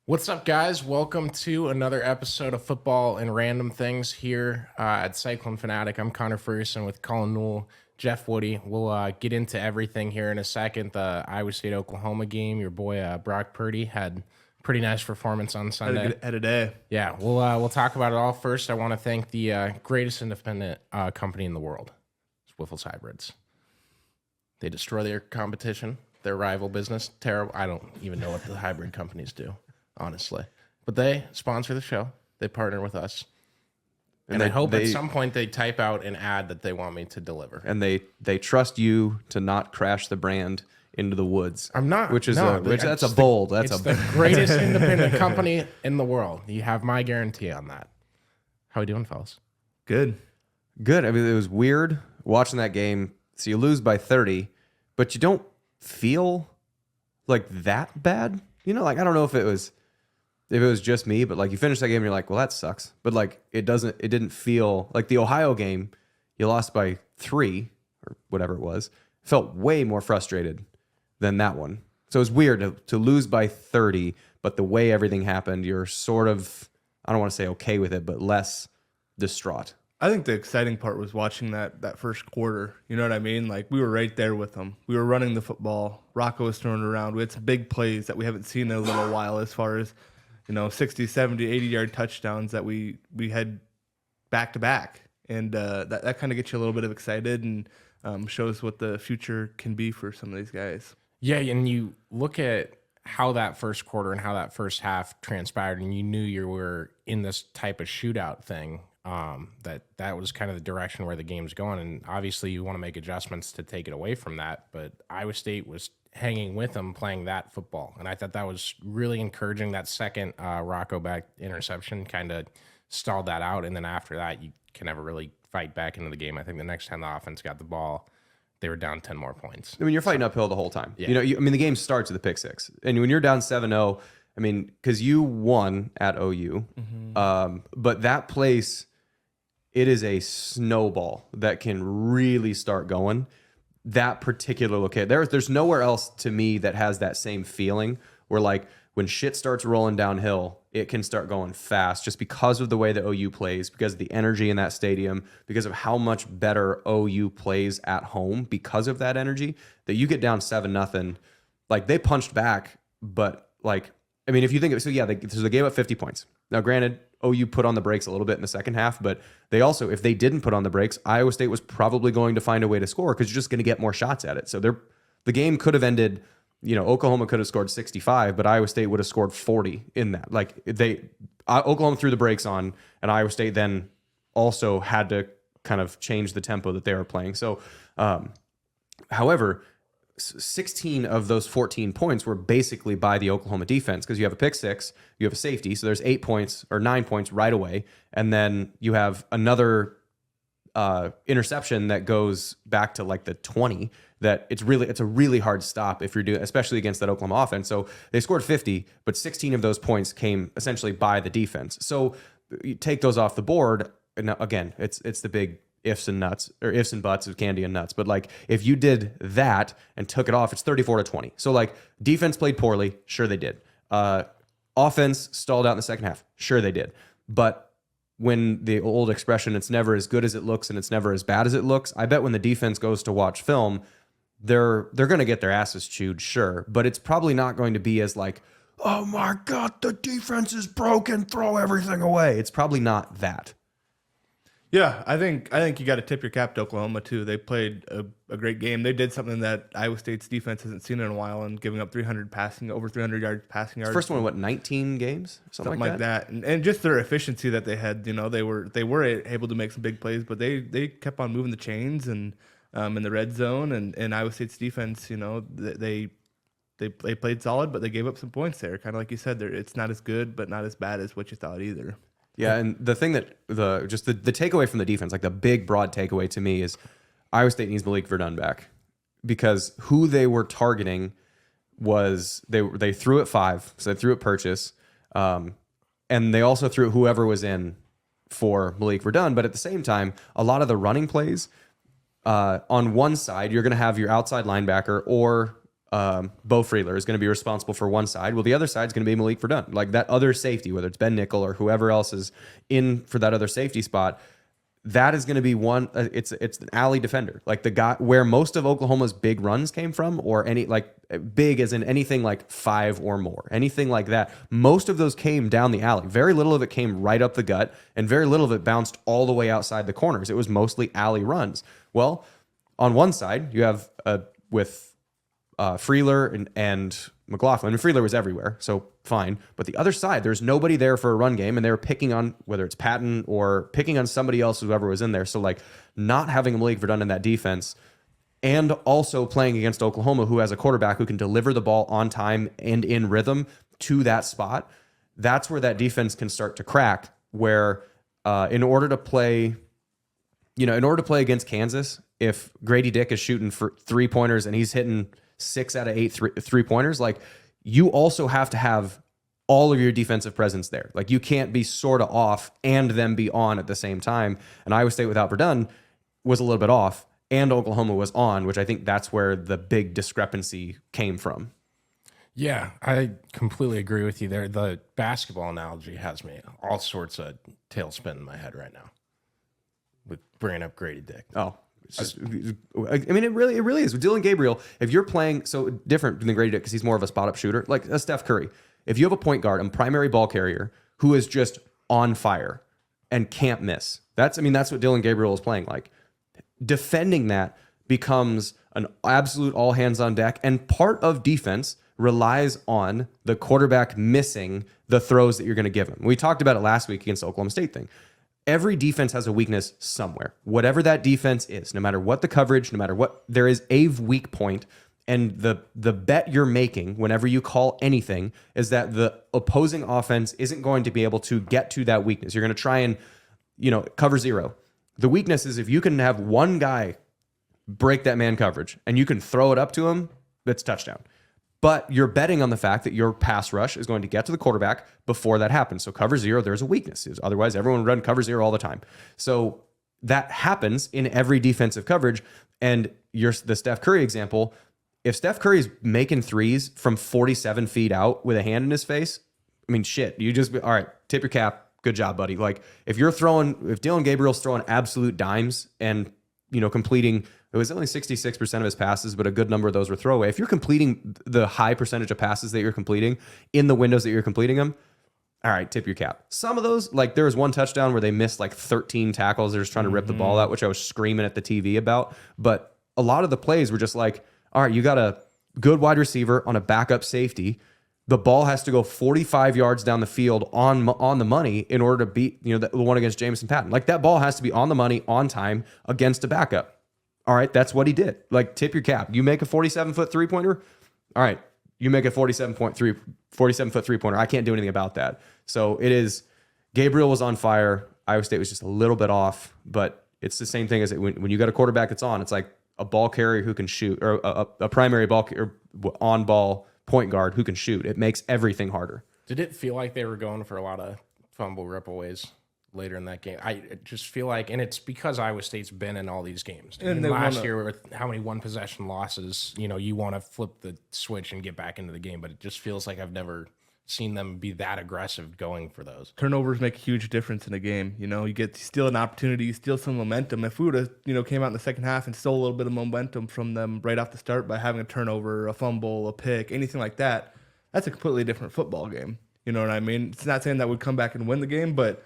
What's up, guys? Welcome to another episode of Football and Random Things here at Cyclone Fanatic. I'm Connor Ferguson with Colin Newell, Jeff Woody. We'll get into everything here in a second. The Iowa State-Oklahoma game, your boy Brock Purdy had pretty nice performance on Sunday. Had a day. Yeah, we'll talk about it all. First, I want to thank the greatest independent company in the world, Wiffles Hybrids. They destroy their competition, their rival business. Terrible. I don't even know what the hybrid companies do, honestly. But they sponsor the show. They partner with us. And I hope at some point they type out an ad that they want me to deliver. And they trust you to not crash the brand into the woods. I'm not. That's the greatest independent company in the world. You have my guarantee on that. How we doing, fellas? Good. I mean, it was weird watching that game. So you lose by 30, but you don't feel like that bad. You know, like I don't know if it was just me, but like you finish that game and you're like, well, that sucks. But like it didn't feel like the Ohio game, you lost by 3 or whatever it was. Felt way more frustrated than that one. So it was weird to lose by 30, but the way everything happened, you're sort of, I don't want to say okay with it, but less distraught. I think the exciting part was watching that first quarter. You know what I mean? Like we were right there with them. We were running the football. Rocco was throwing it around. We had some big plays that we haven't seen in a little while as far as, 60, 70, 80-yard touchdowns that we had back to back. And that kind of gets you a little bit of excited and shows what the future can be for some of these guys. Yeah, and you look at how that first quarter and how that first half transpired, and you knew you were in this type of shootout thing. That was kind of the direction where the game's going, and obviously you want to make adjustments to take it away from that. But Iowa State was hanging with them, playing that football, and I thought that was really encouraging. That second Rocco back interception kind of stalled that out, and then after that, you can never really fight back into the game. I think the next time the offense got the ball, they were down 10 more points. I mean, you're fighting uphill the whole time. Yeah. The game starts with the pick six, and when you're down 7-0, I mean, because you won at OU, but that place. It is a snowball that can really start going. That particular location, there's nowhere else to me that has that same feeling where like when shit starts rolling downhill, it can start going fast just because of the way that OU plays, because of the energy in that stadium, because of how much better OU plays at home because of that energy, that you get down 7-0. Like they punched back, but like, I mean, if you think of it, so they gave up 50 points. Now, granted, OU put on the brakes a little bit in the second half, but they also, if they didn't put on the brakes, Iowa State was probably going to find a way to score because you're just going to get more shots at it. So the game could have ended, Oklahoma could have scored 65, but Iowa State would have scored 40 in that. Like Oklahoma threw the brakes on, and Iowa State then also had to kind of change the tempo that they were playing. So, however, 16 of those 14 points were basically by the Oklahoma defense because you have a pick six, you have a safety, so there's 8 points or 9 points right away, and then you have another interception that goes back to like the 20. That it's a really hard stop if you're doing, especially against that Oklahoma offense. So they scored 50, but 16 of those points came essentially by the defense. So you take those off the board, and again, it's the big ifs and nuts, or ifs and buts of candy and nuts. But like if you did that and took it off, it's 34-20. So like defense played poorly, sure they did. Offense stalled out in the second half, sure they did. But when the old expression, it's never as good as it looks and it's never as bad as it looks, I bet when the defense goes to watch film, they're going to get their asses chewed, sure. But it's probably not going to be as like, oh my God, the defense is broken, throw everything away. It's probably not that. Yeah, I think you got to tip your cap to Oklahoma too. They played a great game. They did something that Iowa State's defense hasn't seen in a while, and giving up over 300 yards passing yards. First one, what, 19 games, something like that. And just their efficiency that they had. They were able to make some big plays, but they kept on moving the chains and in the red zone. And Iowa State's defense, they played solid, but they gave up some points there. Kind of like you said, it's not as good, but not as bad as what you thought either. Yeah, and the thing that the takeaway from the defense, like the big broad takeaway to me, is Iowa State needs Malik Verdun back, because who they were targeting was they threw at 5, so they threw at Purchase, and they also threw at whoever was in for Malik Verdun. But at the same time, a lot of the running plays on one side, you're going to have your outside linebacker or Bo Freeler is going to be responsible for one side. Well, the other side is going to be Malik Verdun. Like that other safety, whether it's Ben Nickel or whoever else is in for that other safety spot, that is going to be one. It's an alley defender, like the guy where most of Oklahoma's big runs came from, or any like big as in anything like 5 or more, anything like that. Most of those came down the alley. Very little of it came right up the gut, and very little of it bounced all the way outside the corners. It was mostly alley runs. Well, on one side you have with Freeler and McLaughlin. I mean, Freeler was everywhere, so fine. But the other side, there's nobody there for a run game, and they were picking on whether it's Patton or picking on somebody else, whoever was in there. So like not having Malik Verdun in that defense, and also playing against Oklahoma, who has a quarterback who can deliver the ball on time and in rhythm to that spot. That's where that defense can start to crack. Where in order to play against Kansas, if Grady Dick is shooting for 3-pointers and he's hitting 6 out of 8 3-pointers, like you also have to have all of your defensive presence there. Like you can't be sort of off and then be on at the same time. And Iowa State without Verdun was a little bit off, and Oklahoma was on, which I think that's where the big discrepancy came from. Yeah, I completely agree with you there. The basketball analogy has me all sorts of tailspin in my head right now with bringing up Grady Dick. Oh, it's just, I mean, it really is. With Dylan Gabriel, if you're playing so different than Grady Dick because he's more of a spot up shooter, like a Steph Curry. If you have a point guard and primary ball carrier who is just on fire and can't miss, that's what Dylan Gabriel is playing like. Defending that becomes an absolute all hands on deck, and part of defense relies on the quarterback missing the throws that you're going to give him. We talked about it last week against the Oklahoma State thing. Every defense has a weakness somewhere. Whatever that defense is, no matter what the coverage, no matter what, there is a weak point. And the bet you're making whenever you call anything is that the opposing offense isn't going to be able to get to that weakness. You're going to try and, cover zero. The weakness is if you can have one guy break that man coverage and you can throw it up to him, that's touchdown. But you're betting on the fact that your pass rush is going to get to the quarterback before that happens. So cover zero, there's a weakness. Otherwise, everyone would run cover zero all the time. So that happens in every defensive coverage. And the Steph Curry example, if Steph Curry's making threes from 47 feet out with a hand in his face, I mean, shit, you just, all right, tip your cap. Good job, buddy. Like if Dylan Gabriel's throwing absolute dimes and, completing, it was only 66% of his passes, but a good number of those were throwaway. If you're completing the high percentage of passes that you're completing in the windows that you're completing them, all right, tip your cap. Some of those, like there was one touchdown where they missed like 13 tackles. They're just trying to rip the ball out, which I was screaming at the TV about. But a lot of the plays were just like, all right, you got a good wide receiver on a backup safety. The ball has to go 45 yards down the field on the money in order to beat, the one against Jamison Patton. Like that ball has to be on the money on time against a backup. All right, that's what he did. Like tip your cap. You make a 47-foot 3-pointer. All right, you make a 47-foot 3-pointer. I can't do anything about that. So it is. Gabriel was on fire. Iowa State was just a little bit off, but it's the same thing as when you got a quarterback that's on. It's like a ball carrier who can shoot, or a primary ball or on ball point guard who can shoot. It makes everything harder. Did it feel like they were going for a lot of fumble ripaways later in that game? I just feel like, and it's because Iowa State's been in all these games. And last year with how many one possession losses, you want to flip the switch and get back into the game, but it just feels like I've never seen them be that aggressive going for those. Turnovers make a huge difference in a game. You steal an opportunity, you steal some momentum. If we would have, came out in the second half and stole a little bit of momentum from them right off the start by having a turnover, a fumble, a pick, anything like that, that's a completely different football game. You know what I mean? It's not saying that we'd come back and win the game, but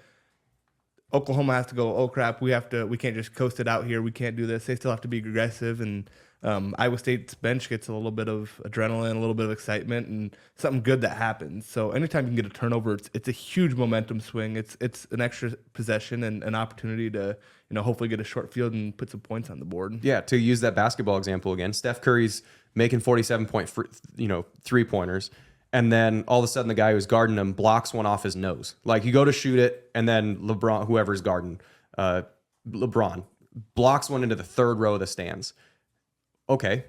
Oklahoma has to go, oh crap, we can't just coast it out here. We can't do this. They still have to be aggressive. And Iowa State's bench gets a little bit of adrenaline, a little bit of excitement, and something good that happens. So anytime you can get a turnover, it's a huge momentum swing. It's an extra possession and an opportunity to hopefully get a short field and put some points on the board. Yeah, to use that basketball example again, Steph Curry's making 47-point 3-pointers. And then all of a sudden, the guy who's guarding him blocks one off his nose. Like you go to shoot it, and then LeBron, whoever's guarding, LeBron blocks one into the third row of the stands. Okay,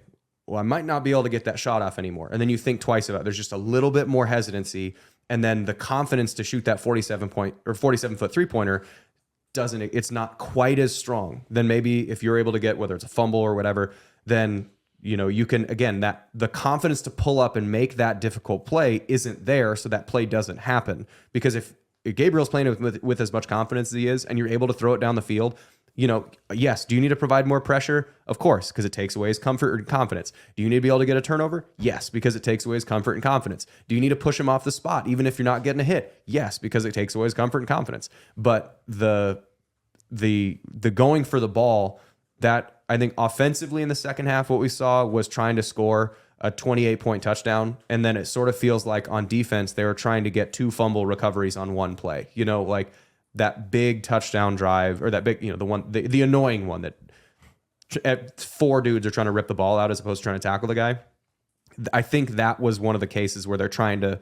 well, I might not be able to get that shot off anymore. And then you think twice about it. There's just a little bit more hesitancy, and then the confidence to shoot that 47-foot 3-pointer it's not quite as strong. Then maybe if you're able to get, whether it's a fumble or whatever, then you can, again, that the confidence to pull up and make that difficult play isn't there, so that play doesn't happen. Because if Gabriel's playing with as much confidence as he is, and you're able to throw it down the field, yes, do you need to provide more pressure? Of course, because it takes away his comfort and confidence. Do you need to be able to get a turnover? Yes, because it takes away his comfort and confidence. Do you need to push him off the spot, even if you're not getting a hit? Yes, because it takes away his comfort and confidence. But the going for the ball, that I think offensively in the second half, what we saw was trying to score a 28-point touchdown, and then it sort of feels like on defense they were trying to get 2 fumble recoveries on one play. Like that big touchdown drive, or that big, the annoying one that 4 dudes are trying to rip the ball out as opposed to trying to tackle the guy. I think that was one of the cases where they're trying to,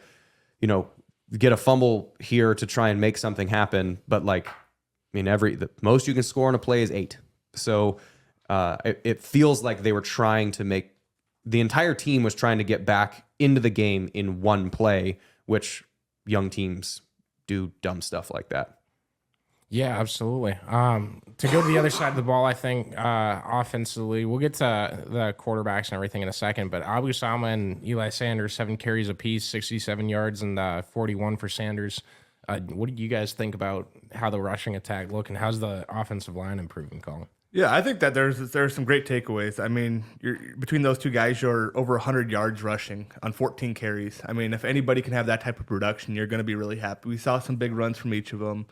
get a fumble here to try and make something happen. But the most you can score on a play is 8. So it feels like they were trying to make, the entire team was trying to get back into the game in one play, which young teams do dumb stuff like that. Yeah, absolutely. To go to the other side of the ball, I think offensively, we'll get to the quarterbacks and everything in a second, but Abu Sama and Eli Sanders, 7 carries apiece, 67 yards, and 41 for Sanders. What do you guys think about how the rushing attack look, and how's the offensive line improving, Colin? Yeah, I think that there's some great takeaways. I mean, between those two guys, you're over 100 yards rushing on 14 carries. I mean, if anybody can have that type of production, you're going to be really happy. We saw some big runs from each of them.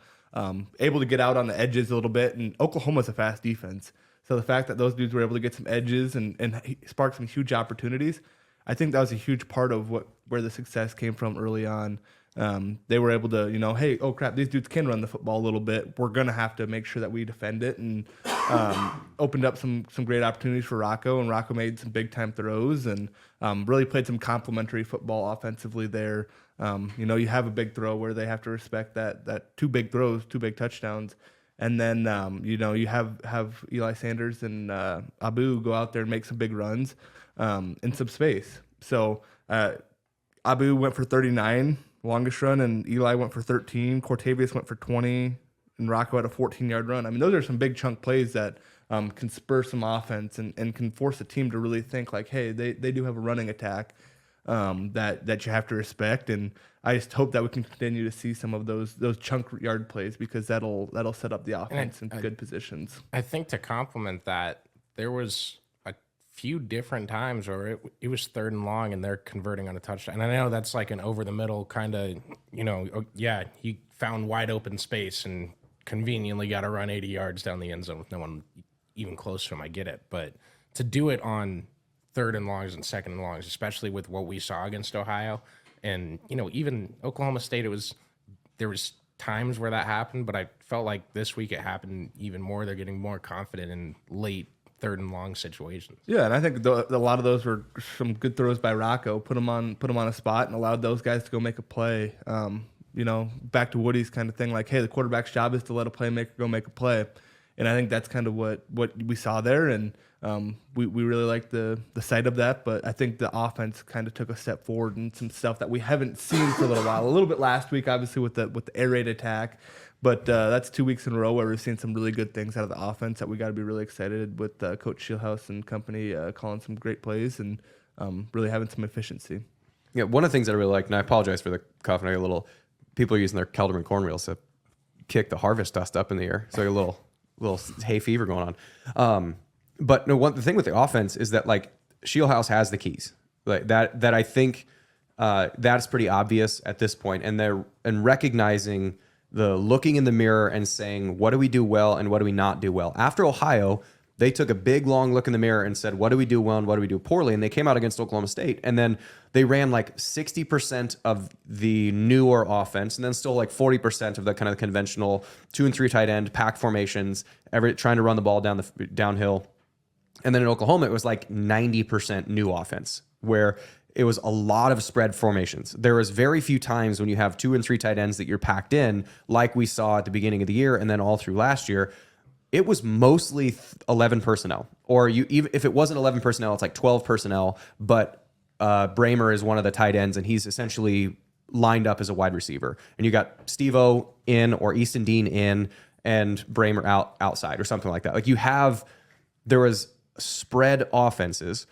Able to get out on the edges a little bit, and Oklahoma's a fast defense. So the fact that those dudes were able to get some edges and spark some huge opportunities, I think that was a huge part of where the success came from early on. They were able to, hey, oh crap, these dudes can run the football a little bit. We're going to have to make sure that we defend it, and opened up some great opportunities for Rocco, and Rocco made some big time throws and really played some complementary football offensively there. You have a big throw where they have to respect that 2 big throws, 2 big touchdowns. And then, you have Eli Sanders and Abu go out there and make some big runs in some space. So Abu went for 39, longest run, and Eli went for 13. Cortavius went for 20, and Rocco had a 14-yard run. I mean, those are some big chunk plays that can spur some offense and can force a team to really think like, hey, they do have a running attack that you have to respect. And I just hope that we can continue to see some of those chunk yard plays, because that'll set up the offense in good positions. I think to complement that, there was a few different times where it was 3rd and long and they're converting on a touchdown. And I know that's like an over the middle kind of, he found wide open space and conveniently got to run 80 yards down the end zone with no one even close to him. I get it. But to do it on 3rd and longs and 2nd and longs, especially with what we saw against Ohio, and even Oklahoma State, there was times where that happened, but I felt like this week it happened even more. They're getting more confident in late 3rd and long situations. Yeah, and I think a lot of those were some good throws by Rocco. Put him on a spot and allowed those guys to go make a play. Back to Woody's kind of thing, like, hey, the quarterback's job is to let a playmaker go make a play. And I think that's kind of what we saw there, and we really like the sight of that. But I think the offense kind of took a step forward and some stuff that we haven't seen for a little while. A little bit last week, obviously, with the air raid attack. But that's 2 weeks in a row where we've seen some really good things out of the offense that we got to be really excited with Coach Scheelhaase and company calling some great plays and really having some efficiency. Yeah, one of the things that I really like, and I apologize for the coughing, I got a little, people are using their Kelderman corn wheels to kick the harvest dust up in the air. So a little hay fever going on. But no, the thing with the offense is that like Scheelhaase has the keys, like that I think that's pretty obvious at this point, and recognizing the looking in the mirror and saying, what do we do well and what do we not do well? After Ohio, they took a big, long look in the mirror and said, what do we do well and what do we do poorly? And they came out against Oklahoma State, and then they ran like 60% of the newer offense, and then still like 40% of the kind of conventional 2 and 3 tight end pack formations, trying to run the ball downhill. And then in Oklahoma, it was like 90% new offense, where it was a lot of spread formations. There was very few times when you have 2 and 3 tight ends that you're packed in, like we saw at the beginning of the year and then all through last year. It was mostly 11 personnel, or even if it wasn't 11 personnel, it's like 12 personnel. But Bramer is one of the tight ends, and he's essentially lined up as a wide receiver. And you got Steve-O in or Easton Dean in and Bramer outside or something like that. Like there was spread offenses,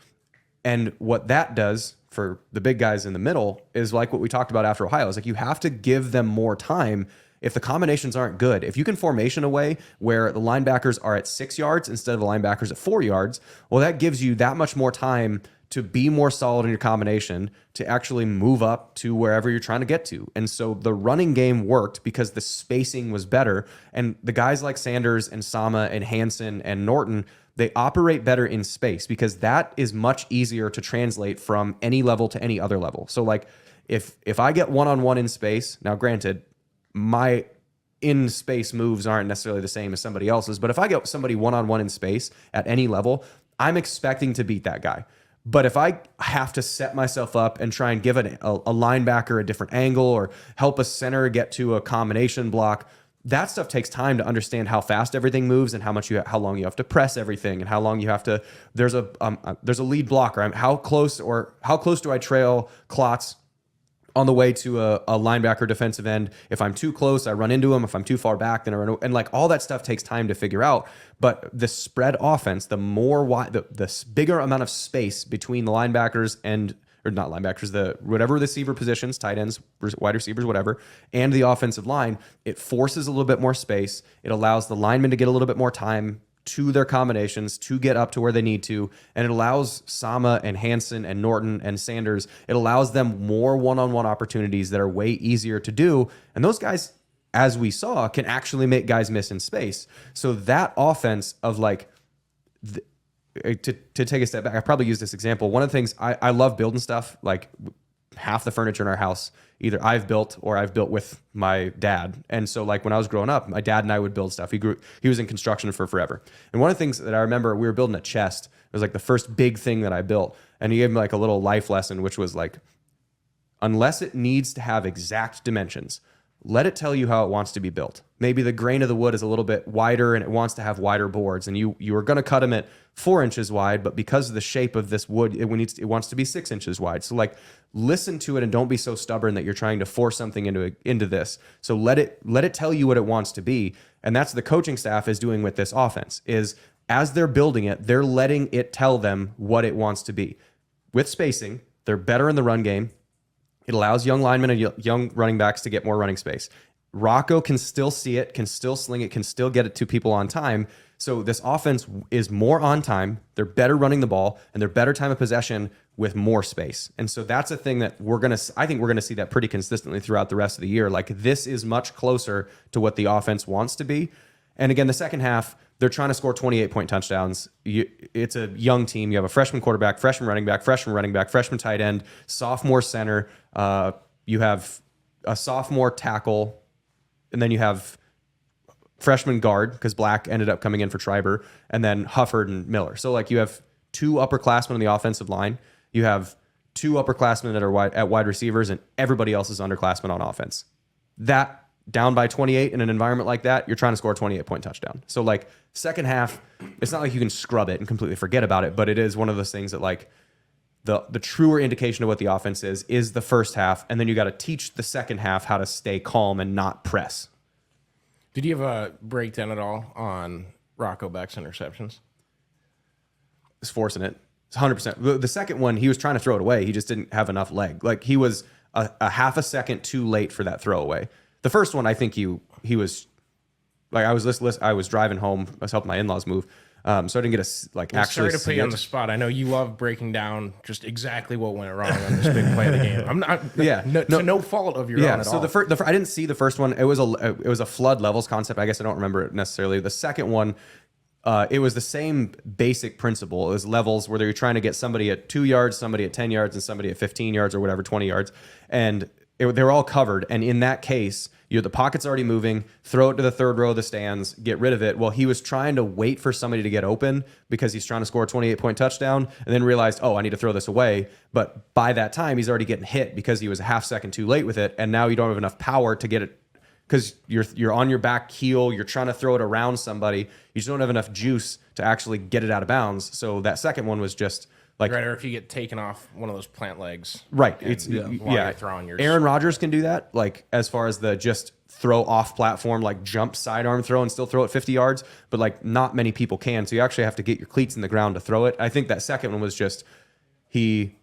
And what that does for the big guys in the middle is like what we talked about after Ohio. Is like you have to give them more time. If the combinations aren't good, if you can formation a way where the linebackers are at 6 yards instead of the linebackers at 4 yards, well, that gives you that much more time to be more solid in your combination, to actually move up to wherever you're trying to get to. And so the running game worked because the spacing was better. And the guys like Sanders and Sama and Hansen and Norton, they operate better in space because that is much easier to translate from any level to any other level. So like if I get one-on-one in space, now granted, my in space moves aren't necessarily the same as somebody else's, but if I get somebody one-on-one in space at any level, I'm expecting to beat that guy. But if I have to set myself up and try and give a linebacker a different angle or help a center get to a combination block, that stuff takes time to understand how fast everything moves and how long you have to press everything and how long you have to. There's a lead blocker. How close do I trail Klotz on the way to a linebacker defensive end? If I'm too close, I run into him. If I'm too far back, then I run. And like all that stuff takes time to figure out. But the spread offense, the more wide, the bigger amount of space between the linebackers or not linebackers, the whatever receiver positions, tight ends, wide receivers, whatever, and the offensive line, it forces a little bit more space. It allows the linemen to get a little bit more time to their combinations to get up to where they need to. And it allows Sama and Hansen and Norton and Sanders, it allows them more one-on-one opportunities that are way easier to do. And those guys, as we saw, can actually make guys miss in space. So that offense of like, to take a step back, I probably use this example. One of the things I love building stuff, like half the furniture in our house, either I've built or I've built with my dad. And so like when I was growing up, my dad and I would build stuff. He was in construction for forever. And one of the things that I remember, we were building a chest. It was like the first big thing that I built. And he gave me like a little life lesson, which was like, unless it needs to have exact dimensions, let it tell you how it wants to be built. Maybe the grain of the wood is a little bit wider and it wants to have wider boards, and you are going to cut them at 4 inches wide, but because of the shape of this wood, it wants to be 6 inches wide. So like listen to it and don't be so stubborn that you're trying to force something into this. So let it tell you what it wants to be. And that's the coaching staff is doing with this offense, is as they're building it, they're letting it tell them what it wants to be. With spacing, they're better in the run game. It allows young linemen and young running backs to get more running space. Rocco can still see it, can still sling it, can still get it to people on time. So this offense is more on time. They're better running the ball, and they're better time of possession with more space. And so that's a thing that I think we're gonna see that pretty consistently throughout the rest of the year. Like this is much closer to what the offense wants to be. And again, the second half, they're trying to score 28-point touchdowns. It's a young team. You have a freshman quarterback, freshman running back, freshman tight end, sophomore center. You have a sophomore tackle, and then you have freshman guard because Black ended up coming in for Schreiber, and then Hufford and Miller. So like you have 2 upperclassmen on the offensive line. You have 2 upperclassmen that are at wide receivers, and everybody else is underclassmen on offense. That down by 28 in an environment like that, you're trying to score a 28-point touchdown. So like second half, it's not like you can scrub it and completely forget about it, but it is one of those things that like the truer indication of what the offense is the first half, and then you got to teach the second half how to stay calm and not press. Did you have a breakdown at all on Rocco Beck's interceptions? He's forcing it. It's 100%. The second one, he was trying to throw it away. He just didn't have enough leg. Like he was a half a second too late for that throwaway. The first one, I think he was like, I was driving home. I was helping my in-laws move. So I didn't get actually. Sorry to put you on the spot. I know you love breaking down just exactly what went wrong on this big play of the game. I'm not. To no fault of your own at all. So I didn't see the first one. It was a flood levels concept. I guess I don't remember it necessarily. The second one, it was the same basic principle. It was levels where they were trying to get somebody at 2 yards, somebody at 10 yards, and somebody at 15 yards or whatever, 20 yards, and they were all covered. And in that case, the pocket's already moving, throw it to the third row of the stands, get rid of it. Well, he was trying to wait for somebody to get open because he's trying to score a 28-point touchdown, and then realized, oh, I need to throw this away. But by that time, he's already getting hit because he was a half second too late with it, and now you don't have enough power to get it because you're on your back heel, you're trying to throw it around somebody. You just don't have enough juice to actually get it out of bounds. So that second one was just like, right, or if you get taken off one of those plant legs, right? It's you're throwing yours. Aaron Rodgers can do that, like as far as the just throw off platform, like jump sidearm throw and still throw it 50 yards, but like not many people can. So you actually have to get your cleats in the ground to throw it. I think that second one was just he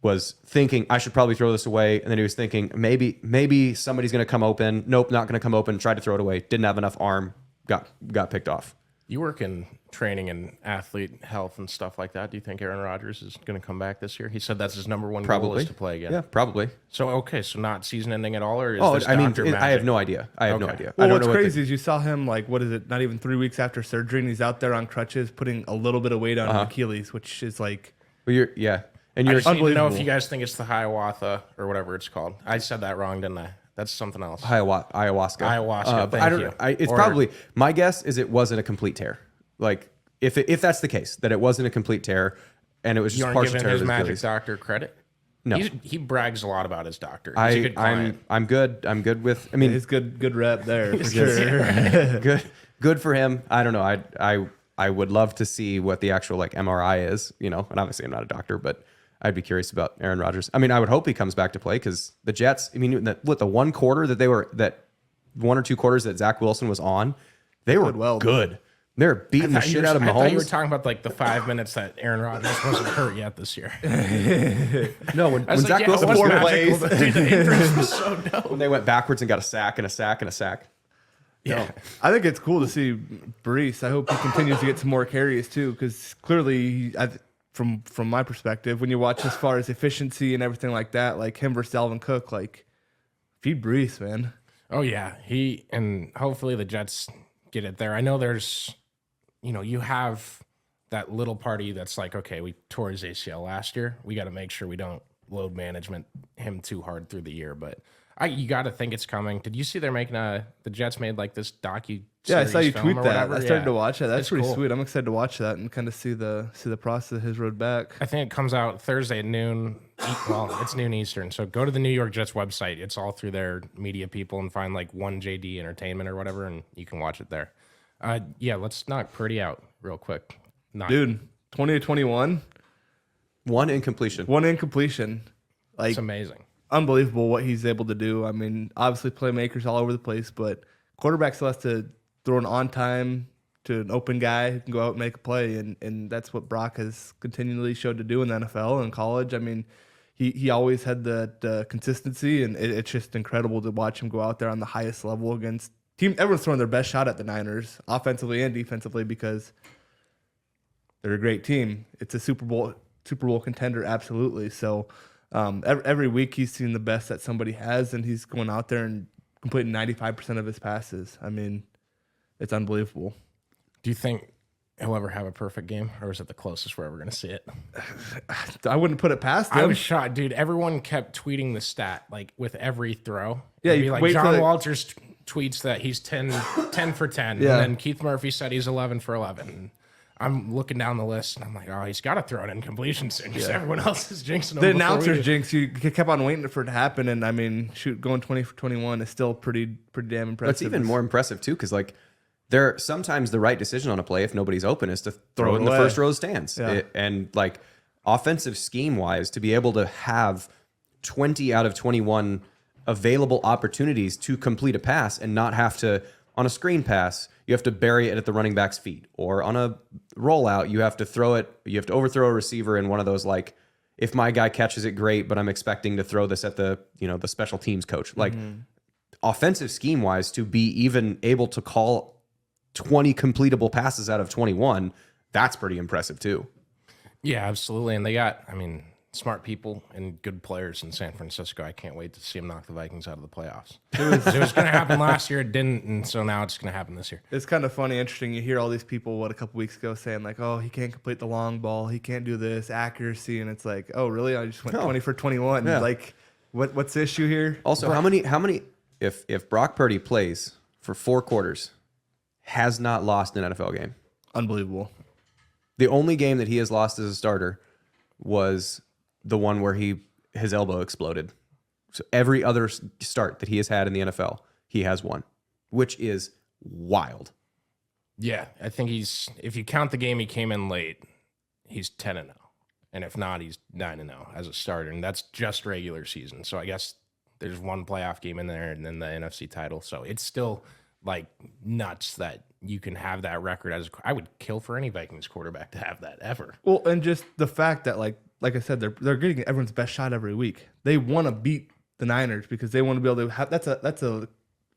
was thinking, I should probably throw this away. And then he was thinking, maybe somebody's going to come open. Nope, not going to come open. Tried to throw it away. Didn't have enough arm. Got picked off. You work in training and athlete health and stuff like that. Do you think Aaron Rodgers is going to come back this year? He said that's his number one goal is to play again. Yeah, probably. So, okay, so not season ending at all? Or is this I mean, doctor magic? I have no idea. I have no idea. Well, I don't what's know what crazy is you saw him, like, what is it, not even 3 weeks after surgery, and he's out there on crutches putting a little bit of weight on his Achilles, which is like... Well, and I you're just need to know if unbelievable. you guys think it's the Hiawatha or whatever it's called. I said that wrong, didn't I? That's something else. ayahuasca. Ayahuasca, But thank I don't. you. It's Or- probably my guess is it wasn't a complete tear. Like if that's the case, that it wasn't a complete tear, and it was You just aren't partial giving tear of his his magic Achilles. doctor credit? No. He brags a lot about his doctor. He's a good client. I'm good. I'm good with. I mean, His good rep there, for sure. good for him. I don't know. I would love to see what the actual like MRI is. And obviously I'm not a doctor, but I'd be curious about Aaron Rodgers. I mean, I would hope he comes back to play because the Jets. I mean, the 1 quarter that 1 or 2 quarters that Zach Wilson was on, they were well. good. They're beating the shit out of I thought you were Mahomes. talking about like the 5 minutes that Aaron Rodgers wasn't hurt yet this year. No, when I was Zach like, Wilson it was was magical, magical, but dude, the entrance was so dope. when they went backwards and got a sack and a sack and a sack. Yeah. I think it's cool to see Brees. I hope he continues to get some more carries, too, because clearly, from my perspective, when you watch as far as efficiency and everything like that, like him versus Dalvin Cook, like, feed Brees, man. Oh yeah, and hopefully the Jets get it there. I know there's, you have that little party that's like, okay, we tore his ACL last year. We got to make sure we don't load management him too hard through the year. But you got to think it's coming. Did you see they're making the Jets made like this docu? Yeah, I saw you film tweet or that. whatever? I started Yeah. to watch it. That's It's pretty cool. sweet. I'm excited to watch that and kind of see the process of his road back. I think it comes out Thursday at noon. Well, it's noon Eastern. So go to the New York Jets website. It's all through their media people and find like 1JD Entertainment or whatever, and you can watch it there. Yeah, let's knock Purdy out real quick. Dude, 20 to 21, 1 incompletion. 1 incompletion. Like, It's amazing. unbelievable what he's able to do. I mean, obviously playmakers all over the place, but quarterback still has to throw an on time to an open guy who can go out and make a play, and that's what Brock has continually showed to do in the NFL and college. I mean, he always had that consistency, and it's just incredible to watch him go out there on the highest level against team. Everyone's throwing their best shot at the Niners, offensively and defensively, because they're a great team. It's a Super Bowl contender, absolutely. So every week he's seen the best that somebody has, and he's going out there and completing 95% of his passes. I mean, it's unbelievable. Do you think he'll ever have a perfect game, or is it the closest we're ever going to see it? I wouldn't put it past him. I was shocked, dude. Everyone kept tweeting the stat like with every throw. Yeah, It'd you be like wait for John the- Walters tweets that he's 10 for 10, Yeah. and then Keith Murphy said he's 11 for 11. And I'm looking down the list, and I'm like, oh, he's got to throw it in completion soon because everyone else is jinxing him. the before we announcers do. jinx. You kept on waiting for it to happen, and I mean, going 20 for 21 is still pretty damn impressive. That's even more impressive too, because like there sometimes the right decision on a play if nobody's open is to throw it in the away. first row of stands. Yeah. And like offensive scheme wise, to be able to have 20 out of 21 available opportunities to complete a pass and not have to on a screen pass, you have to bury it at the running back's feet, or on a rollout, you have to throw it. You have to overthrow a receiver in one of those like, if my guy catches it, great, but I'm expecting to throw this at the the special teams coach. Like offensive scheme wise, to be even able to call 20 completable passes out of 21, that's pretty impressive too. Yeah, absolutely. And they got, smart people and good players in San Francisco. I can't wait to see them knock the Vikings out of the playoffs. It was going to happen last year. It didn't. And so now it's going to happen this year. It's kind of funny, interesting. You hear all these people, a couple weeks ago saying like, oh, he can't complete the long ball. He can't do this, accuracy. And it's like, oh, really? I just went 20 for 21. Yeah. Like, what's the issue here? Also, how many if Brock Purdy plays for 4 quarters, has not lost an NFL game? Unbelievable. The only game that he has lost as a starter was the one where his elbow exploded. So every other start that he has had in the NFL, he has won, which is wild. Yeah, I think if you count the game he came in late, he's 10-0. And if not, he's 9-0 as a starter. And that's just regular season. So I guess there's one playoff game in there and then the NFC title. So it's still like nuts that you can have that record I would kill for any Vikings quarterback to have that ever. Well, and just the fact that like like I said, they're getting everyone's best shot every week. They want to beat the Niners because they want to be able to have that's a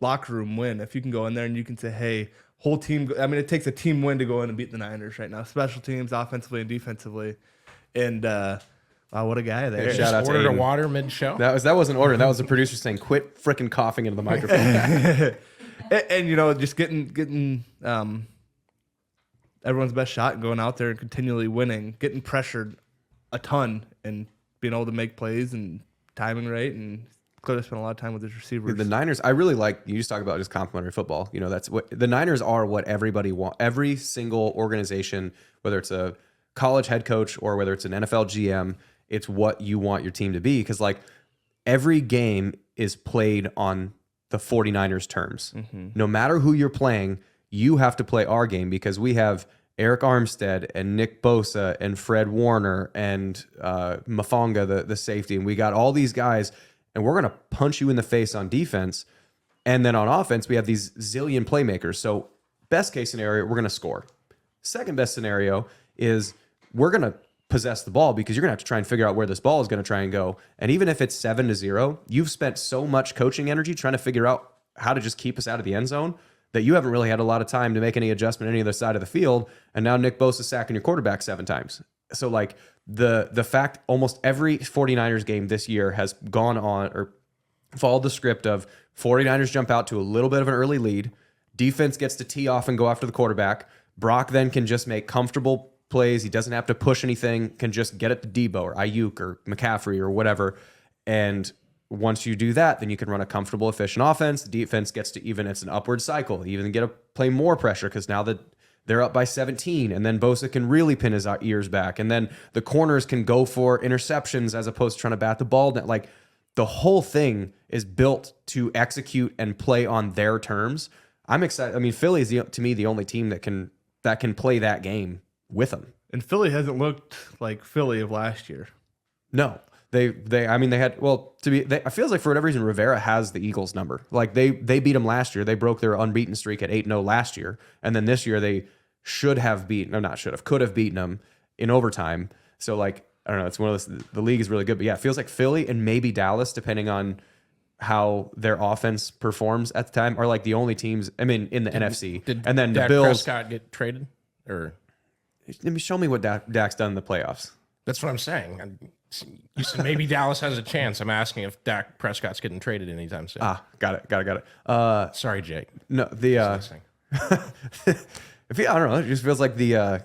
locker room win. If you can go in there and you can say, hey, whole team. I mean, it takes a team win to go in and beat the Niners right now. Special teams, offensively and defensively, and wow, what a guy there! Shout out to Ordered a Aiden. water mid show. That wasn't order. That was the producer saying, "Quit freaking coughing into the microphone." and just getting everyone's best shot and going out there and continually winning, getting pressured a ton and being able to make plays and timing right, and clearly spent a lot of time with his receivers. The Niners, I really like, you just talk about just complimentary football. That's what the Niners are, what everybody wants. Every single organization, whether it's a college head coach or whether it's an NFL GM, it's what you want your team to be. Because like every game is played on the 49ers terms. No matter who you're playing, you have to play our game because we have Eric Armstead and Nick Bosa and Fred Warner and Mafonga, the safety. And we got all these guys, and we're going to punch you in the face on defense. And then on offense, we have these zillion playmakers. So best case scenario, we're going to score. Second best scenario is we're going to possess the ball because you're going to have to try and figure out where this ball is going to try and go. And even if it's 7-0, you've spent so much coaching energy trying to figure out how to just keep us out of the end zone that you haven't really had a lot of time to make any adjustment on any other side of the field. And now Nick Bosa is sacking your quarterback 7 times. So like the fact almost every 49ers game this year has gone on or followed the script of 49ers jump out to a little bit of an early lead. Defense gets to tee off and go after the quarterback. Brock then can just make comfortable plays. He doesn't have to push anything, can just get it to Debo or Ayuk or McCaffrey or whatever. And once you do that, then you can run a comfortable, efficient offense. The defense gets to it's an upward cycle. You even get to play more pressure because now that they're up by 17, and then Bosa can really pin his ears back. And then the corners can go for interceptions as opposed to trying to bat the ball. Like the whole thing is built to execute and play on their terms. I'm excited. I mean, Philly is to me the only team that can play that game with them. And Philly hasn't looked like Philly of last year. No. I feel like for whatever reason, Rivera has the Eagles number. Like they beat them last year. They broke their unbeaten streak at 8-0 last year. And then this year they could have beaten them in overtime. So like, I don't know, it's one of those, the league is really good, but yeah, it feels like Philly and maybe Dallas, depending on how their offense performs at the time, are like the only teams, in the NFC. And then Dak the Bills. Prescott get traded? Or show me what Dak's done in the playoffs. that's what I'm saying. You said maybe Dallas has a chance. I'm asking if Dak Prescott's getting traded anytime soon. Got it. Sorry, Jake. No, I don't know. It just feels like the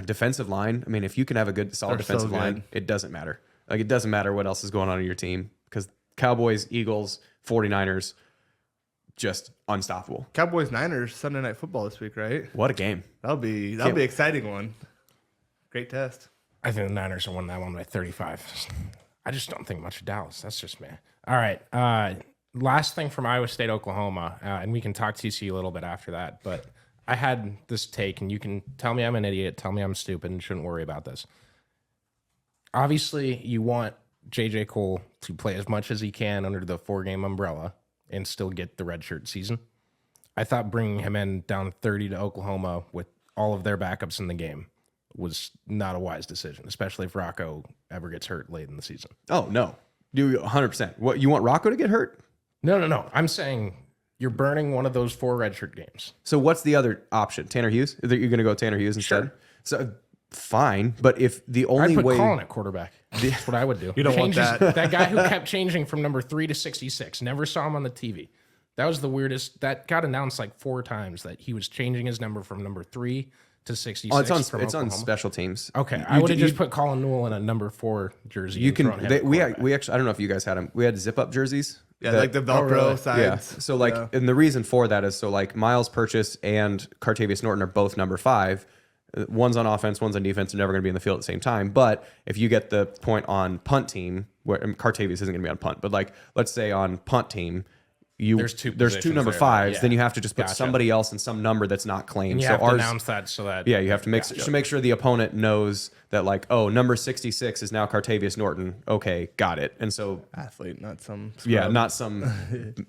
defensive line. I mean, if you can have a good, solid defensive line, it doesn't matter. Like it doesn't matter what else is going on in your team because Cowboys, Eagles, 49ers, just unstoppable. Cowboys Niners Sunday Night Football this week, right? What a game! That'll be an exciting one. Great test. I think the Niners will win that one by 35. I just don't think much of Dallas. That's just me. All right. Last thing from Iowa State, Oklahoma, and we can talk TCU a little bit after that. But I had this take, and you can tell me I'm an idiot, tell me I'm stupid, and shouldn't worry about this. Obviously, you want J.J. Cole to play as much as he can under the 4-game umbrella and still get the redshirt season. I thought bringing him in down 30 to Oklahoma with all of their backups in the game was not a wise decision, especially if Rocco ever gets hurt late in the season. Oh, no. You 100%. What, you want Rocco to get hurt? No. I'm saying you're burning one of those 4 redshirt games. So what's the other option? Tanner Hughes? You're going to go Tanner Hughes instead? Sure. So fine, but if the only I'd put way... Colin at quarterback. That's what I would do. You don't want that. That guy who kept changing from number 3 to 66. Never saw him on the TV. That was the weirdest. That got announced like 4 times that he was changing his number from number 3 to 66. It's on special teams. Okay, I would have just put Colin Newell in a number 4 jersey. You can. We actually. I don't know if you guys had them. We had zip up jerseys. Yeah, like the Velcro sides. Yeah. So like, and the reason for that is so like Miles Purchase and Cartavius Norton are both number 5. One's on offense, one's on defense. They're never going to be in the field at the same time. But if you get the point on punt team, where Cartavius isn't going to be on punt, but like let's say on punt team. There's two number 5s. Yeah. Then you have to just put somebody else in some number that's not claimed. And you have to announce that so that you have to make sure the opponent knows that like number 66 is now Cartavius Norton. Okay, got it. And so athlete, not some scrub. Yeah, not some.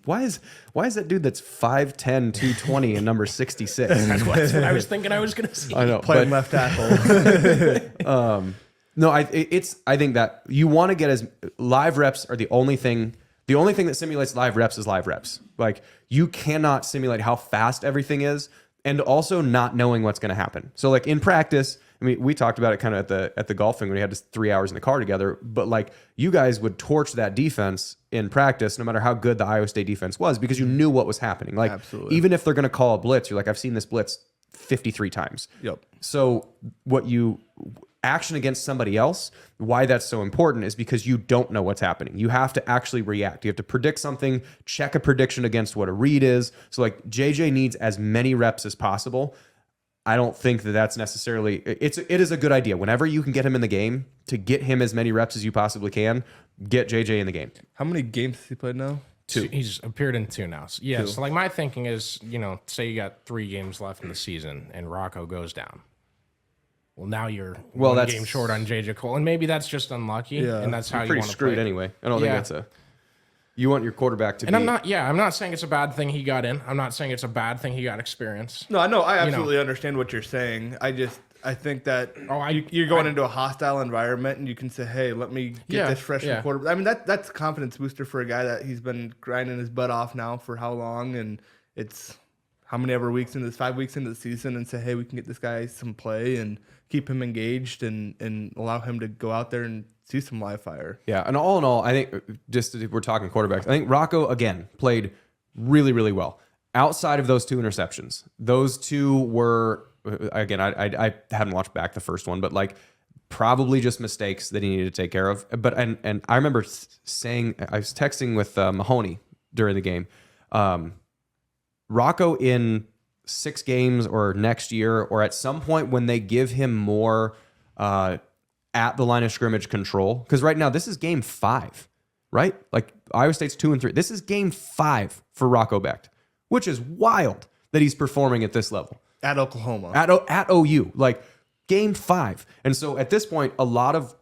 why is that dude that's 5'10", 220 and number 66? That's what I was thinking I was going to see. I know, playing left tackle. No, I think that you want to get as live reps are the only thing that simulates live reps is live reps. Like you cannot simulate how fast everything is and also not knowing what's going to happen. So like in practice, I mean, we talked about it kind of at the golfing when we had just 3 hours in the car together, but like you guys would torch that defense in practice no matter how good the Iowa State defense was because you knew what was happening. Like Absolutely. even if they're going to call a blitz, you're like, I've seen this blitz 53 times. Yep. So action against somebody else, why that's so important is because you don't know what's happening. You have to actually react. You have to predict something, check a prediction against what a read is. So like JJ needs as many reps as possible. I don't think that that's necessarily, it is a good idea. Whenever you can get him in the game, to get him as many reps as you possibly can, get JJ in the game. How many games has he played now? 2. He's appeared in 2 now. So, yeah, 2. so like my thinking is, say you got 3 games left in the season and Rocco goes down. Well, now you're one game short on JJ Cole, and maybe that's just unlucky, and that's how you want to screwed play. Anyway. I don't think that's you want your quarterback to be. And I'm not saying it's a bad thing he got in. I'm not saying it's a bad thing he got experience. No, I know. I absolutely understand what you're saying. I think that you're going into a hostile environment and you can say, hey, let me get this freshman quarterback. I mean, that's a confidence booster for a guy that he's been grinding his butt off now for how long, and it's how many ever weeks into this, 5 weeks into the season, and say, hey, we can get this guy some play and keep him engaged and allow him to go out there and see some live fire. Yeah, and all in all, I think just if we're talking quarterbacks, I think Rocco, again, played really, really well. Outside of those 2 interceptions, those 2 were, again, I hadn't watched back the first one, but like probably just mistakes that he needed to take care of. But and I remember saying, I was texting with Mahoney during the game. Rocco in 6 games or next year or at some point when they give him more at the line of scrimmage control, because right now this is game 5, right? Like Iowa State's 2 and 3. This is game 5 for Rocco Becht, which is wild that he's performing at this level. At Oklahoma. At OU, like game 5. And so at this point, a lot of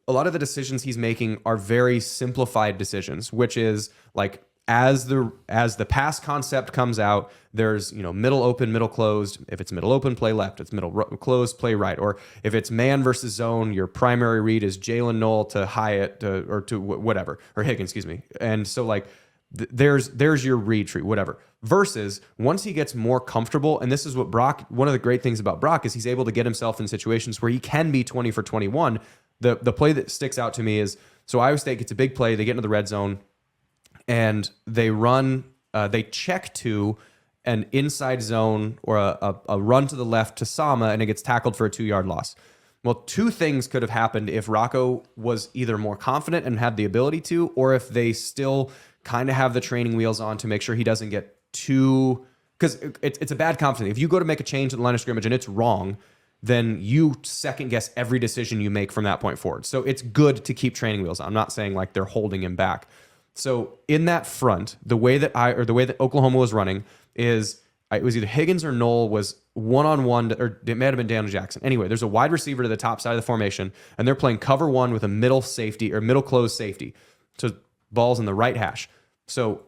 the decisions he's making are very simplified decisions, which is like as the pass concept comes out, there's middle open, middle closed. If it's middle open, play left. It's middle closed, play right. Or if it's man versus zone, your primary read is Jalen Knoll to Hyatt or to whatever, or Higgins, excuse me. And so like there's your read tree, whatever. Versus once he gets more comfortable, and this is what one of the great things about Brock is he's able to get himself in situations where he can be 20 for 21. The play that sticks out to me is, so Iowa State gets a big play, they get into the red zone, and they check to an inside zone or a run to the left to Sama, and it gets tackled for a 2-yard loss. Well, 2 things could have happened if Rocco was either more confident and had the ability to, or if they still kind of have the training wheels on to make sure he doesn't get too, because it's a bad confidence. If you go to make a change at the line of scrimmage and it's wrong, then you second guess every decision you make from that point forward. So it's good to keep training wheels on. I'm not saying like they're holding him back. So in that front, the way that Oklahoma was running is it was either Higgins or Knoll was one-on-one, or it may have been Daniel Jackson. Anyway, there's a wide receiver to the top side of the formation, and they're playing cover 1 with a middle safety or middle closed safety. So ball's in the right hash. So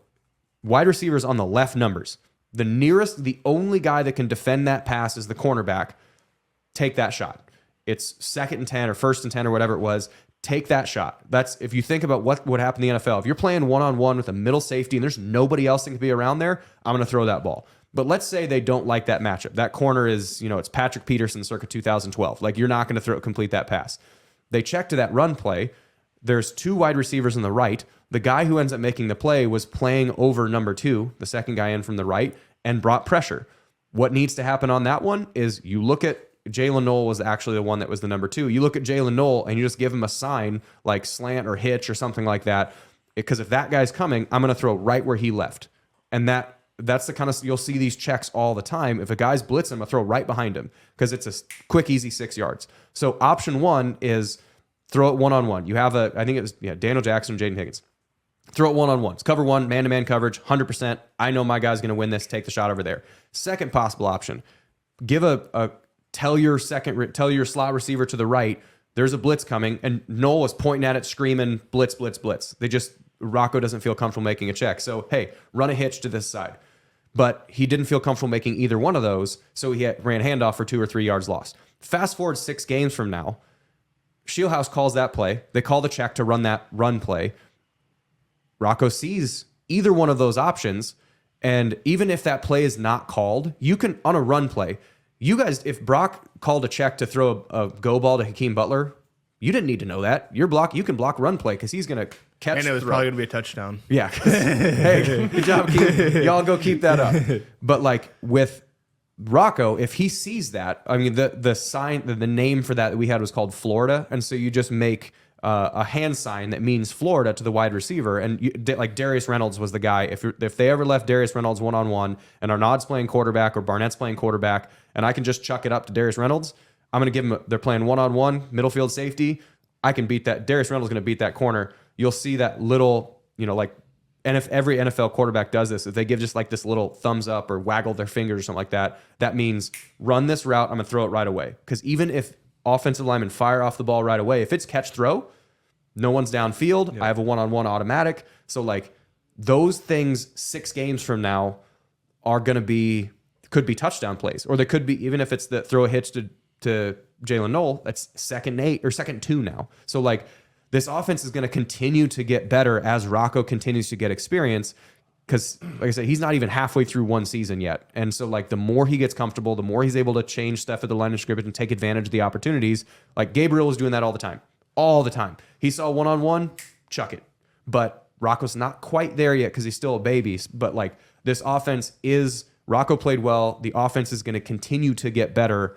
wide receivers on the left numbers. The only guy that can defend that pass is the cornerback. Take that shot. It's 2nd and 10 or 1st and 10 or whatever it was. Take that shot. That's if you think about what would happen in the NFL. If you're playing one-on-one with a middle safety and there's nobody else that can be around there, I'm going to throw that ball. But let's say they don't like that matchup. That corner is, it's Patrick Peterson circa 2012. Like you're not going to complete that pass. They check to that run play. There's 2 wide receivers on the right. The guy who ends up making the play was playing over number 2, the second guy in from the right, and brought pressure. What needs to happen on that one is you look at Jalen Knoll was actually the one that was the number 2. You look at Jalen Knoll and you just give him a sign like slant or hitch or something like that. Because if that guy's coming, I'm going to throw right where he left. And that's the kind of, you'll see these checks all the time. If a guy's blitzing, I'm going to throw right behind him because it's a quick, easy 6 yards. So option 1 is throw it one-on-one. You have I think it was Daniel Jackson, Jaden Higgins. Throw it one-on-one. It's cover 1, man-to-man coverage, 100%. I know my guy's going to win this. Take the shot over there. Second possible option, give tell your slot receiver to the right, there's a blitz coming, and Knoll is pointing at it, screaming, blitz, blitz, blitz. Rocco doesn't feel comfortable making a check. So, hey, run a hitch to this side. But he didn't feel comfortable making either one of those, so he ran handoff for 2 or 3 yards lost. Fast forward 6 games from now, Scheelhaase calls that play. They call the check to run that run play. Rocco sees either one of those options, and even if that play is not called, you can, on a run play, you guys, if Brock called a check to throw a go ball to Hakeem Butler, you didn't need to know that. You can block run play because he's going to catch. And it was probably going to be a touchdown. Yeah. Hey, good job. Y'all go keep that up. But like with Rocco, if he sees that, I mean, the sign, the name for that we had was called Florida. And so you just make a hand sign that means Florida to the wide receiver. And like Darius Reynolds was the guy. If they ever left Darius Reynolds one-on-one and Arnaud's playing quarterback or Barnett's playing quarterback, and I can just chuck it up to Darius Reynolds, I'm going to give him, they're playing one-on-one, middle field safety. I can beat that. Darius Reynolds is going to beat that corner. You'll see that little, like, and if every NFL quarterback does this, if they give just like this little thumbs up or waggle their fingers or something like that, that means run this route, I'm going to throw it right away. Because even if offensive linemen fire off the ball right away, if it's catch throw, no one's downfield. Yep. I have a one-on-one automatic. So like those things 6 games from now are going to could be touchdown plays. Or they could be, even if it's the throw a hitch to Jalen Noel, that's 2nd 8 or 2nd 2 now. So like this offense is going to continue to get better as Rocco continues to get experience. Because like I said, he's not even halfway through one season yet. And so like the more he gets comfortable, the more he's able to change stuff at the line of scrimmage and take advantage of the opportunities. Like Gabriel was doing that all the time. All the time. He saw one-on-one, chuck it. But Rocco's not quite there yet because he's still a baby. But like this offense is, Rocco played well. The offense is going to continue to get better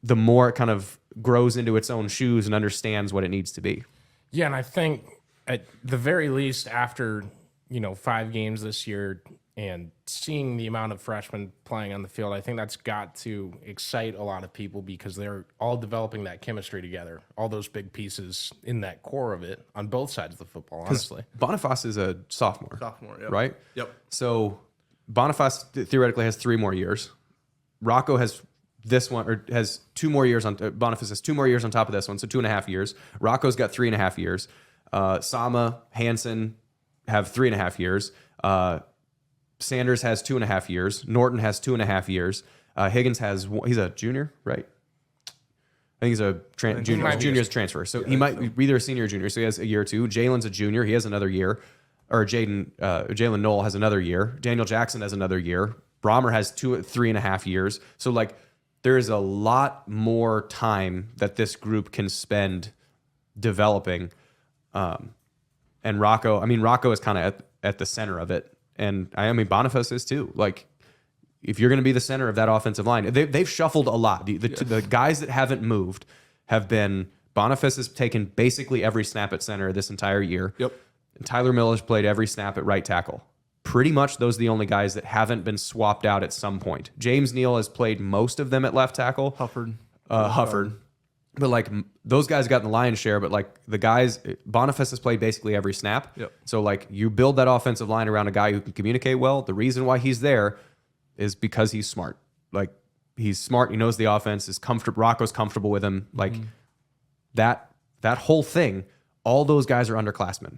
the more it kind of grows into its own shoes and understands what it needs to be. Yeah, and I think at the very least after, 5 games this year and seeing the amount of freshmen playing on the field, I think that's got to excite a lot of people because they're all developing that chemistry together, all those big pieces in that core of it on both sides of the football, honestly. Boniface is a sophomore. Yep. Right? Yep. So Boniface theoretically has 3 more years. Rocco has this one, or has 2 more years on, Boniface has 2 more years on top of this one, so 2.5 years. Rocco's got 3.5 years. Sama, Hansen have 3.5 years. Sanders has 2.5 years. Norton has 2.5 years. Higgins he's a junior, right? I think he's a junior. Junior's transfer. So he might be either a senior or junior. So he has a year or 2. Jalen's a junior. He has another year. Or Jalen Noel has another year. Daniel Jackson has another year. Brahmer has 3.5 years. So like there is a lot more time that this group can spend developing. And Rocco is kind of at the center of it. And Boniface is too. Like, if you're going to be the center of that offensive line, they've shuffled a lot. The guys that haven't moved have been, Boniface has taken basically every snap at center this entire year. Yep. And Tyler Miller's played every snap at right tackle. Pretty much those are the only guys that haven't been swapped out at some point. James Neal has played most of them at left tackle. Hufford. But like those guys got in the lion's share, but like the guys, Boniface has played basically every snap. Yep. So like you build that offensive line around a guy who can communicate well. The reason why he's there is because he's smart. Like he's smart. He knows the offense is comfortable. Rocco's comfortable with him. Like that whole thing. All those guys are underclassmen.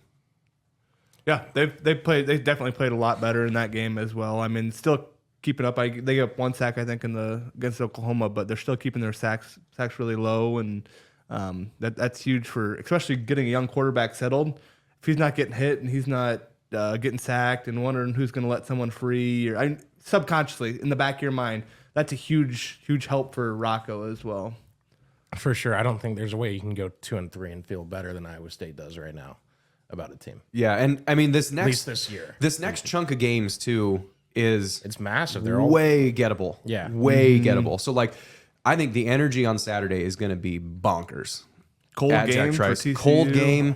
Yeah, they definitely played a lot better in that game as well. I mean, still keeping up. They got 1 sack, I think, against Oklahoma, but they're still keeping their sacks really low, and that's huge for especially getting a young quarterback settled. If he's not getting hit and he's not getting sacked and wondering who's going to let someone free, or subconsciously in the back of your mind, that's a huge help for Rocco as well. For sure, I don't think there's a way you can go 2-3 and feel better than Iowa State does right now about a team. Yeah, and I mean at least this year, this next chunk of games too. It's massive. They're way gettable. Yeah. Way gettable. So, like, I think the energy on Saturday is going to be bonkers. Cold game for TCU. Cold game.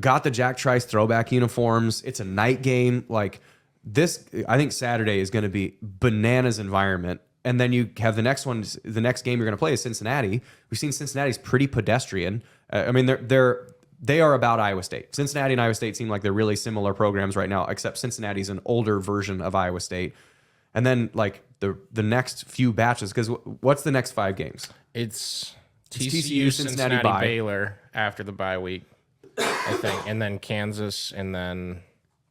Got the Jack Trice throwback uniforms. It's a night game. Like, this, I think Saturday is going to be bananas environment. And then you have the next one. The next game you're going to play is Cincinnati. We've seen Cincinnati's pretty pedestrian. They are about Iowa State. Cincinnati and Iowa State seem like they're really similar programs right now, except Cincinnati's an older version of Iowa State. And then like the next few batches, because what's the next 5 games? It's TCU, Cincinnati, Baylor after the bye week, I think, and then Kansas, and then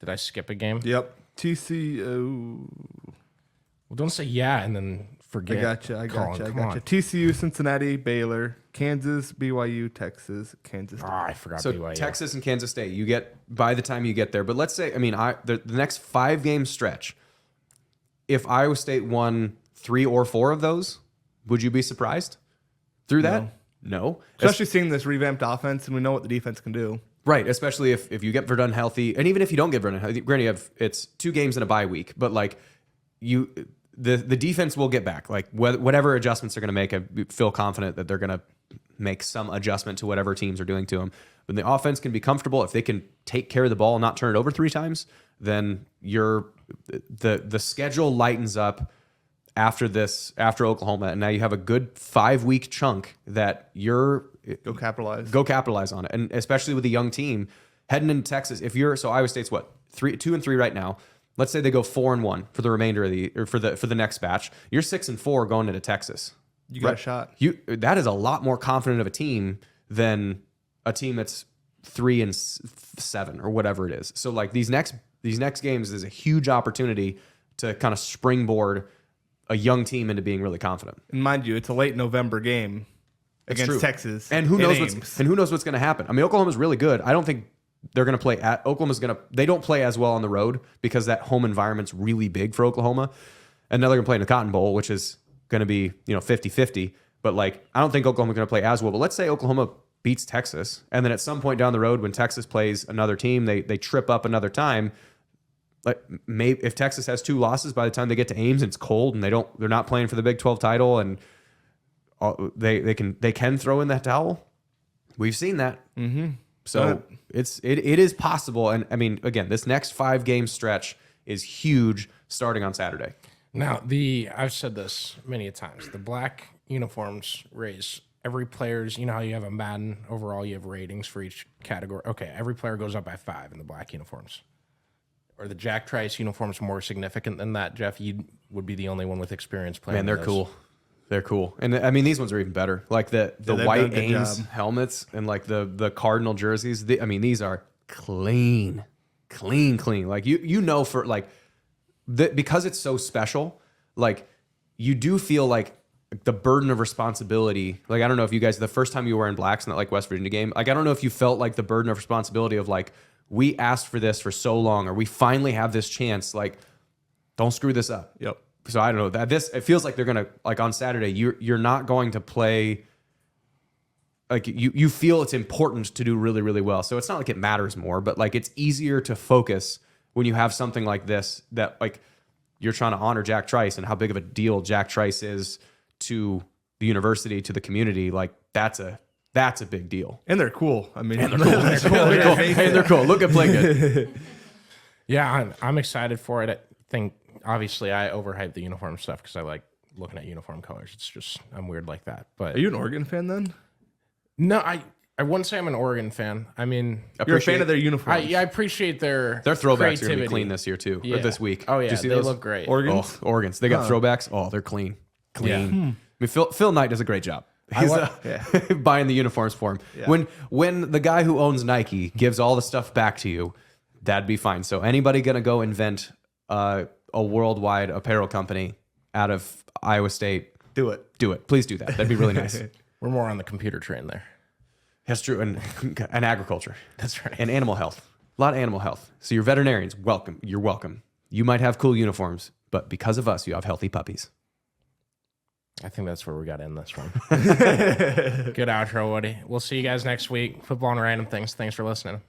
did I skip a game? Yep, TCU. Well, don't say yeah, and then forget. I gotcha. Come on. TCU, Cincinnati, Baylor, Kansas, BYU, Texas, Kansas State. I forgot So BYU. Texas and Kansas State, you get by the time you get there. But let's say, I mean, the next 5 game stretch, if Iowa State won 3 or 4 of those, would you be surprised through that? No. Especially seeing this revamped offense, and we know what the defense can do. Right, especially if you get Verdun healthy, and even if you don't get Verdun healthy, granted, it's 2 games in a bye week, but like the defense will get back. Like whatever adjustments they're going to make, I feel confident that they're going to make some adjustment to whatever teams are doing to them. But the offense can be comfortable if they can take care of the ball and not turn it over 3 times. Then the schedule lightens up after Oklahoma, and now you have a good 5-week chunk that you're Go capitalize on it, and especially with a young team heading into Texas. So Iowa State's what 2-3 right now. Let's say they go 4-1 for the remainder of for the next batch. You're 6-4 going into Texas. You got a shot. That is a lot more confident of a team than a team that's 3-7 or whatever it is. So like these next games is a huge opportunity to kind of springboard a young team into being really confident. And mind you, it's a late November game against Texas, and who knows what's going to happen. I mean, Oklahoma's really good. I don't think they're going to play at they don't play as well on the road because that home environment's really big for Oklahoma. And now they're going to play in the Cotton Bowl, which is going to be 50-50. But like, I don't think Oklahoma's going to play as well. But let's say Oklahoma beats Texas, and then at some point down the road when Texas plays another team, they trip up another time. Like maybe if Texas has 2 losses by the time they get to Ames and it's cold and they're not playing for the Big 12 title and they can throw in that towel. We've seen that. Mm-hmm. So it is possible. And I mean, again, this next 5 game stretch is huge starting on Saturday. Now, I've said this many a times. The black uniforms raise every player's, you know how you have a Madden overall, you have ratings for each category. Okay, every player goes up by 5 in the black uniforms. Or the Jack Trice uniforms more significant than that, Jeff? You would be the only one with experience playing. Man, they're cool. They're cool. And I mean, these ones are even better. Like the white Ames helmets and like the Cardinal jerseys. These are clean. Like for like because it's so special, like you do feel like the burden of responsibility. Like, I don't know if you guys, the first time you were in blacks in that like West Virginia game, like, I don't know if you felt like the burden of responsibility of like, we asked for this for so long, or we finally have this chance. Like, don't screw this up. Yep. So I don't know that it feels like they're going to, like on Saturday, you're not going to play. Like you feel it's important to do really, really well. So it's not like it matters more, but like it's easier to focus when you have something like this, that like you're trying to honor Jack Trice and how big of a deal Jack Trice is to the university, to the community. Like that's a big deal. And they're cool. I mean, and they're cool. They're cool. Look at play good. Yeah, I'm excited for it. I think obviously I overhype the uniform stuff because I like looking at uniform colors. It's just I'm weird like that. But are you an Oregon fan then? No, I wouldn't say I'm an Oregon fan. I mean, you're a fan of their uniforms. I apprecied their throwbacks are gonna be clean this year too, yeah. or this week. Oh yeah, did you see they those? look great. Oregon's. They got throwbacks. Oh, they're clean. Yeah. I mean, Phil Knight does a great job. He's buying the uniforms for him. Yeah. When the guy who owns Nike gives all the stuff back to you, that'd be fine. So anybody gonna go invent a worldwide apparel company out of Iowa State? Do it. Please do that. That'd be really nice. We're more on the computer train there. That's true. And agriculture. That's right. And animal health. A lot of animal health. So your veterinarians, welcome. You're welcome. You might have cool uniforms, but because of us, you have healthy puppies. I think that's where we got to end this one. Good outro, Woody. We'll see you guys next week. Football and random things. Thanks for listening.